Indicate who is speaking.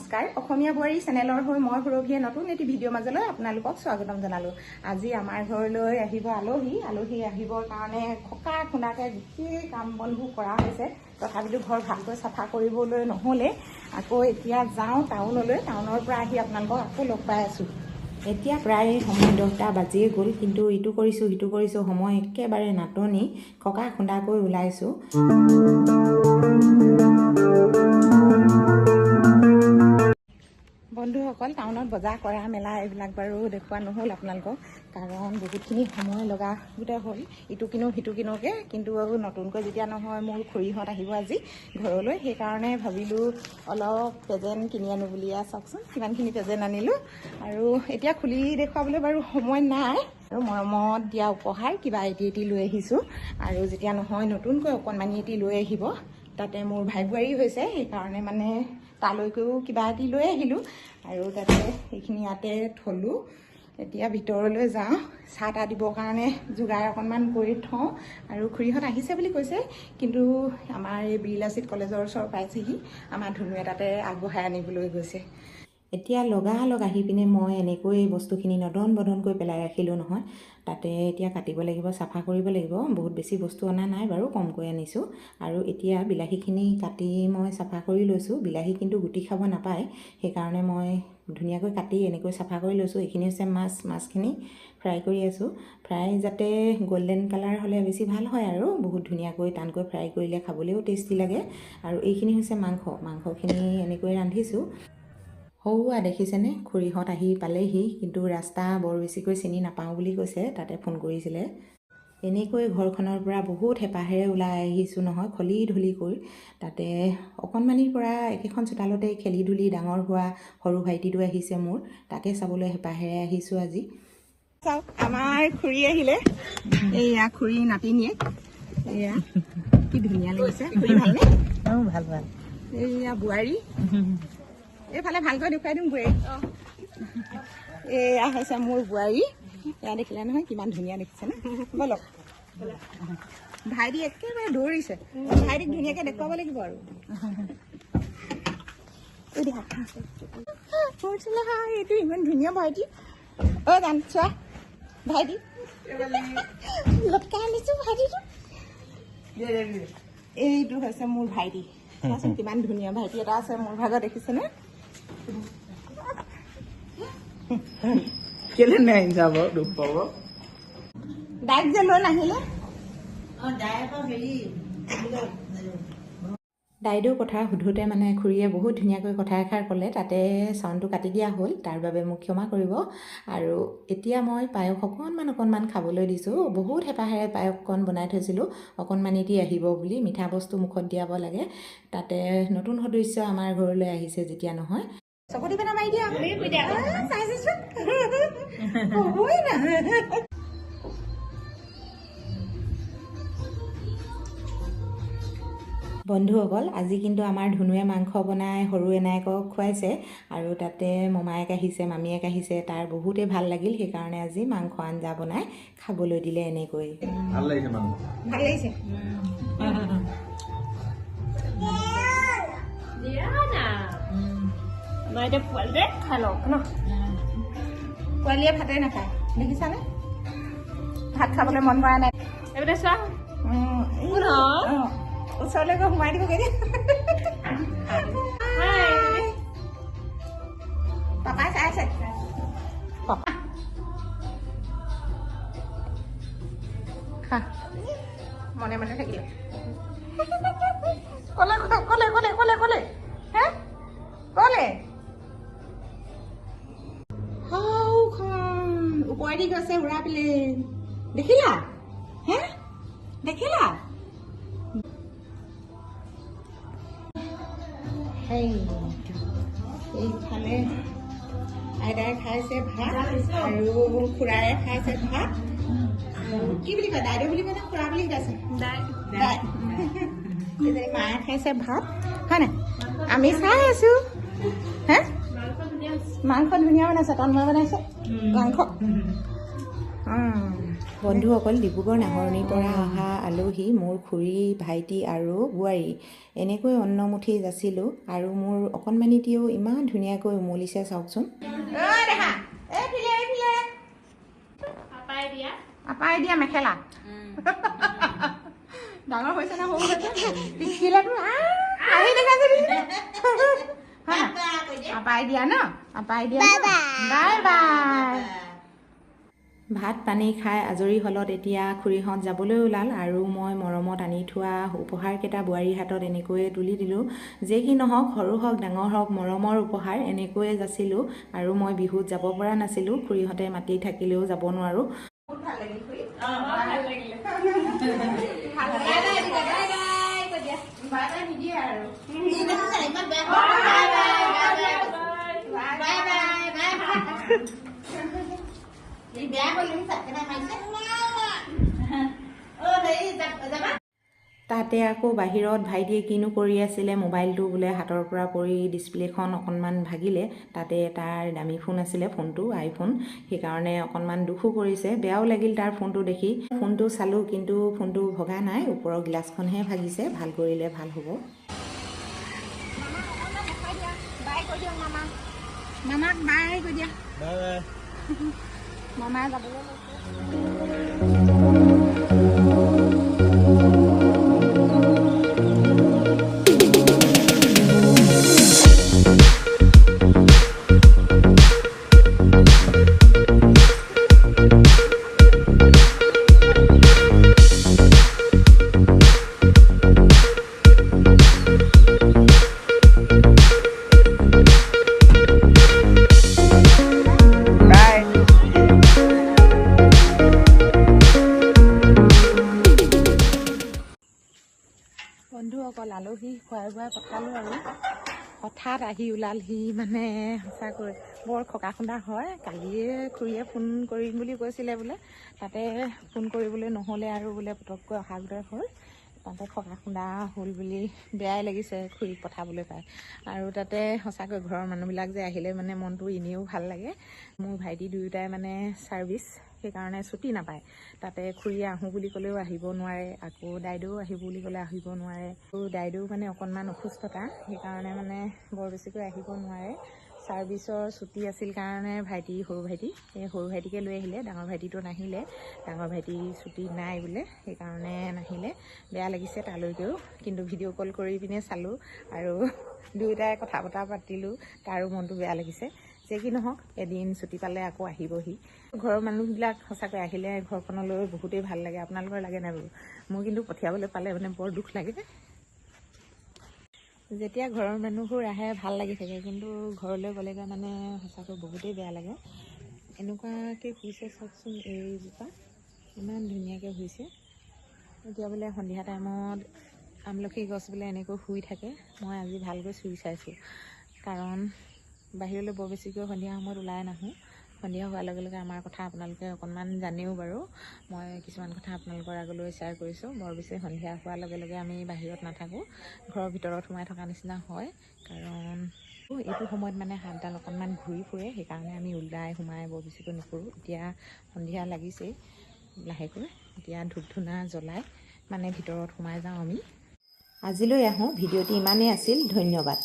Speaker 1: নমস্কাৰ অসমীয়া বোৱাৰী চেনেলৰ হৈ মই সুৰভিয়ে নতুন এটি ভিডিঅ' মাজলৈ আপোনালোকক স্বাগতম জনালোঁ। আজি আমাৰ ঘৰলৈ আহিব আলহী আহিবৰ কাৰণে খকা খুন্দাকৈ গোটেই কাম বনবোৰ কৰা হৈছে। তথাপিতো ঘৰ ভালকৈ চাফা কৰিবলৈ নহ'লে আকৌ এতিয়া যাওঁ টাউনলৈ। টাউনৰ পৰা আহি আপোনালোকক আকৌ লগ পাই আছোঁ। এতিয়া প্ৰায় সময় 10টা বাজিয়ে গ'ল, কিন্তু ইটো কৰিছোঁ সিটো কৰিছোঁ, সময় একেবাৰে নাটনি। খকা খুন্দাকৈ ওলাইছোঁ। বন্ধুসকল, টাউনত বজাৰ কৰা মেলা এইবিলাক বাৰু দেখুওৱা নহ'ল আপোনালোকক, কাৰণ বহুতখিনি সময় লগা গোটেই হ'ল ইটো কিনো সিটো কিনোকে। কিন্তু নতুনকৈ যেতিয়া নহয় মোৰ খুৰীহঁত আহিব আজি ঘৰলৈ, সেইকাৰণে ভাবিলোঁ অলপ প্ৰেজেণ্ট কিনি আনো বুলিয়ে। চাওকচোন কিমানখিনি প্ৰেজেণ্ট আনিলোঁ। আৰু এতিয়া খুলি দেখুৱাবলৈ বাৰু সময় নাই, আৰু মৰমত দিয়া উপহাৰ কিবা এটি লৈ আহিছোঁ। আৰু যেতিয়া নহয় নতুনকৈ অকণমানি এটি লৈ আহিব, তাতে মোৰ ভাই বোৱাৰী হৈছে, সেইকাৰণে মানে তালৈকেও কিবা এটি লৈ আহিলোঁ। আৰু তাতে এইখিনি ইয়াতে থলোঁ। এতিয়া ভিতৰলৈ যাওঁ, চাহ তাহ দিবৰ কাৰণে যোগাৰ অকণমান কৰি থওঁ। আৰু খুৰীহঁত আহিছে বুলি কৈছে, কিন্তু আমাৰ এই বিৰলাচিত কলেজৰ ওচৰ পাইছেহি, আমাৰ ধুনুৱে তাতে আগবঢ়াই আনিবলৈ গৈছে। এতিয়া লগালগ আহি পিনে মই এনেকৈ বস্তুখিনি নদন বদনকৈ পেলাই ৰাখিলোঁ নহয়। তাতে এতিয়া কাটিব লাগিব, চাফা কৰিব লাগিব। বহুত বেছি বস্তু অনা নাই বাৰু, কমকৈ আনিছোঁ। আৰু এতিয়া বিলাহীখিনি কাটি মই চাফা কৰি লৈছোঁ। বিলাহী কিন্তু গুটি খাব নাপায়, সেইকাৰণে মই ধুনীয়াকৈ কাটি এনেকৈ চাফা কৰি লৈছোঁ। এইখিনি হৈছে মাছখিনি ফ্ৰাই কৰি আছোঁ। ফ্ৰাই যাতে গল্ডেন কালাৰ হ'লে বেছি ভাল হয়, আৰু বহুত ধুনীয়াকৈ টানকৈ ফ্ৰাই কৰিলে খাবলৈও টেষ্টি লাগে। আৰু এইখিনি হৈছে মাংসখিনি এনেকৈ ৰান্ধিছোঁ। সৌৱা দেখিছেনে, খুৰীহঁত আহি পালেহি, কিন্তু ৰাস্তা বৰ বেছিকৈ চিনি নাপাওঁ বুলি কৈছে, তাতে ফোন কৰিছিলে। এনেকৈ ঘৰখনৰ পৰা বহুত হেঁপাহেৰে ওলাই আহিছোঁ নহয়, খলি ধলিকৈ। তাতে অকণমানিৰ পৰা একেখন চোতালতে খেলি ধূলি ডাঙৰ হোৱা সৰু ভাইটিটো আহিছে মোৰ, তাকে চাবলৈ হেঁপাহেৰে আহিছোঁ আজি। চাওক আমাৰ খুৰী আহিলে, এইয়া খুৰী নাতিনীয়ে, এয়া কি ধুনীয়া লাগিছে। খুৰী ভালনে?
Speaker 2: ভাল।
Speaker 1: এইয়া বোৱাৰী, এইফালে ভালকৈ দেখুৱাই দিম বোৱাৰী। এয়া হৈছে মোৰ বোৱাৰী, এয়া দেখিলে নহয় কিমান ধুনীয়া দেখিছেনে? বলক ভাইটি একেবাৰে দৌৰিছে, ভাইটিক ধুনীয়াকৈ দেখুৱাব লাগিব। আৰু এইটো ইমান ধুনীয়া ভাইটি। জান চোৱা ভাইটি লটকাই আনিছোঁ ভাইটিটো। এইটো হৈছে মোৰ ভাইটি, চোৱাচোন কিমান ধুনীয়া ভাইটি এটা আছে মোৰ ভাগত, দেখিছেনে?
Speaker 2: কেলে নাই যাব দুখ পাব
Speaker 1: ডাইক যে লৈ নাহিলে। দাইদেউ কথা সোধোতে মানে খুৰীয়ে বহুত ধুনীয়াকৈ কথা এষাৰ ক'লে, তাতে চাউণ্ডটো কাটি দিয়া হ'ল, তাৰ বাবে মোক ক্ষমা কৰিব। আৰু এতিয়া মই পায়স অকণমান খাবলৈ দিছোঁ। বহুত হেঁপাহেৰে পায়সকণ বনাই থৈছিলোঁ, অকণমানিটি আহিব বুলি, মিঠা বস্তু মুখত দিয়াব লাগে। তাতে নতুন সদস্য আমাৰ ঘৰলৈ আহিছে যেতিয়া নহয়। চকতি পেনা মাৰি দিয়া, হ'বই না। বন্ধুসকল, আজি কিন্তু আমাৰ ধুনুৱে মাংস বনাই সৰু এনায়েকক খুৱাইছে, আৰু তাতে মমায়েক আহিছে, মামীয়েক আহিছে, তাৰ বহুতেই ভাল লাগিল। সেইকাৰণে আজি মাংস আঞ্জা বনাই খাবলৈ দিলে। এনেকৈ ভাল লাগিছে মাংস, ভাল লাগিছে। পোৱালিটোৱে খাই লওক ন, পোৱালীয়ে ভাতে নাখায় দেখিছানে? ভাত খাবলৈ মন কৰা নাই। এইবাৰ চোৱা, ওচৰলৈ গৈ সোমাই দিব গৈ। পাপাই চাই আছে, পাপা খা মনে মনে থাকিলে। কলে হে কলে ওপৰেদি গৈছে উৰা পিলে, দেখিলা? হে দেখিলা? এইফালে আইতাই খাইছে ভাত, আৰু খুৰাৰে খাইছে ভাত। কি বুলি কয়, দাইদেউ বুলি কয় নে খুৰা বুলি কৈছে? মায়ে খাইছে ভাত, হয় নাই? আমি চাই আছো। হে মাংস ধুনীয়া বনাইছে, তন্ময় বনাইছে মাংস।
Speaker 3: বন্ধুসকল, ডিব্ৰুগড় নাহৰণিৰ পৰা অহা আলহী মোৰ খুৰী, ভাইটি আৰু বোৱাৰী। এনেকৈ অন্নমুঠি যাচিলোঁ আৰু মোৰ অকণমানিটিয়েও ইমান ধুনীয়াকৈ উমলিছে চাওকচোন।
Speaker 1: আপাই দিয়া মেখেলা ডাঙৰ হৈছে নে সৰু হৈছে? দেখিলেতো আহি দেখা যদি আপাই দিয়া ন, আপাই দিয়া। Bye bye.
Speaker 3: ভাত পানী খাই আজৰি হ'লত এতিয়া খুৰীহঁত যাবলৈ ওলাল আৰু মই মৰমত আনি থোৱা উপহাৰকেইটা বোৱাৰীৰ হাতত এনেকৈয়ে তুলি দিলোঁ। যে কি নহওক, সৰু হওক ডাঙৰ হওক, মৰমৰ উপহাৰ এনেকৈয়ে যাচিলোঁ। আৰু মই বিহুত যাব পৰা নাছিলোঁ, খুৰীহঁতে মাতি থাকিলেও যাব নোৱাৰোঁ। তাতে আকৌ বাহিৰত ভাইটিয়ে কিনো কৰি আছিলে, মোবাইলটো বোলে হাতৰ পৰা পৰি ডিছপ্লেখন অকণমান ভাগিলে। তাতে তাৰ দামী ফোন আছিলে, ফোনটো আইফোন, সেইকাৰণে অকণমান দুখো কৰিছে। বেয়াও লাগিল তাৰ ফোনটো দেখি। ফোনটো চালোঁ, কিন্তু ফোনটো ভগা নাই, ওপৰৰ গ্লাছখনহে ভাগিছে। ভাল কৰিলে ভাল হ'ব।
Speaker 1: মামাক বাই কৈ দিয়া। মামাই যাবলৈ লৈছে। বন্ধুসকল, আলহী খুৱাই বুৱাই পঠালোঁ আৰু হঠাৎ আহি ওলালহি। মানে সঁচাকৈ বৰ খকা খুন্দা হয়। কালিয়ে খুৰীয়ে ফোন কৰিম বুলি কৈছিলে বোলে, তাতে ফোন কৰিবলৈ নহ'লে আৰু বোলে পটককৈ অহা গোটেই হ'ল। তাতে খকা খুন্দা হ'ল বুলি বেয়াই লাগিছে খুৰীক পঠাবলৈ পাই। আৰু তাতে সঁচাকৈ ঘৰৰ মানুহবিলাক যে আহিলে মানে মনটো এনেও ভাল লাগে। মোৰ ভাইটি দুয়োটাই মানে ছাৰ্ভিচ, সেইকাৰণে ছুটি নাপায়। তাতে খুৰীয়ে আহোঁ বুলি ক'লেও আহিব নোৱাৰে, আকৌ দাইদেউ আহিব বুলি ক'লে আহিব নোৱাৰে। আৰু দাইদেউ মানে অকণমান অসুস্থতা, সেইকাৰণে মানে বৰ বেছিকৈ আহিব নোৱাৰে। ছাৰ্ভিচৰ ছুটি আছিল কাৰণে সৰু ভাইটি এই সৰু ভাইটিকে লৈ আহিলে। ডাঙৰ ভাইটিটো নাহিলে, ডাঙৰ ভাইটি ছুটি নাই বোলে, সেইকাৰণে নাহিলে। বেয়া লাগিছে তালৈকেও, কিন্তু ভিডিঅ' কল কৰি পিনে চালোঁ আৰু দুয়োটাই কথা বতৰা পাতিলোঁ। তাৰো মনটো বেয়া লাগিছে। যে কি নহওক, এদিন ছুটি পালে আকৌ আহিবহি। ঘৰৰ মানুহবিলাক সঁচাকৈ আহিলে ঘৰখনলৈ বহুতেই ভাল লাগে। আপোনালোকৰ লাগে নাই বাৰু? মোৰ কিন্তু পঠিয়াবলৈ পালে মানে বৰ দুখ লাগে। যেতিয়া ঘৰৰ মানুহবোৰ আহে ভাল লাগি থাকে, কিন্তু ঘৰলৈ গ'লেগৈ মানে সঁচাকৈ বহুতেই বেয়া লাগে। এনেকুৱাকৈ হৈছে চাওকচোন, এইজোপা ইমান ধুনীয়াকৈ হৈছে। এতিয়া বোলে সন্ধিয়া টাইমত আমলখি গছ বোলে এনেকৈ শুই থাকে। মই আজি ভালকৈ চুই চাইছোঁ, কাৰণ বাহিৰলৈ বৰ বেছিকৈ সন্ধিয়া সময়ত ওলাই নাহোঁ। সন্ধিয়া হোৱাৰ লগে লগে আমাৰ কথা আপোনালোকে অকণমান জানেও বাৰু। মই কিছুমান কথা আপোনালোকৰ আগলৈ শ্বেয়াৰ কৰিছোঁ। বৰ বেছি সন্ধিয়া হোৱাৰ লগে লগে আমি বাহিৰত নাথাকোঁ, ঘৰৰ ভিতৰত সোমাই থকা নিচিনা হয়। কাৰণ এইটো সময়ত মানে হাতডাল অকণমান ঘূৰি ফুৰে, সেইকাৰণে আমি ওলাই সোমাই বৰ বেছিকৈ নকৰোঁ। এতিয়া সন্ধিয়া লাগিছেই লাহেকৈ, এতিয়া ধূপ ধূনা জ্বলাই মানে ভিতৰত সোমাই যাওঁ আমি।
Speaker 3: আজিলৈ আহোঁ। ভিডিঅ'টি ইমানেই আছিল। ধন্যবাদ।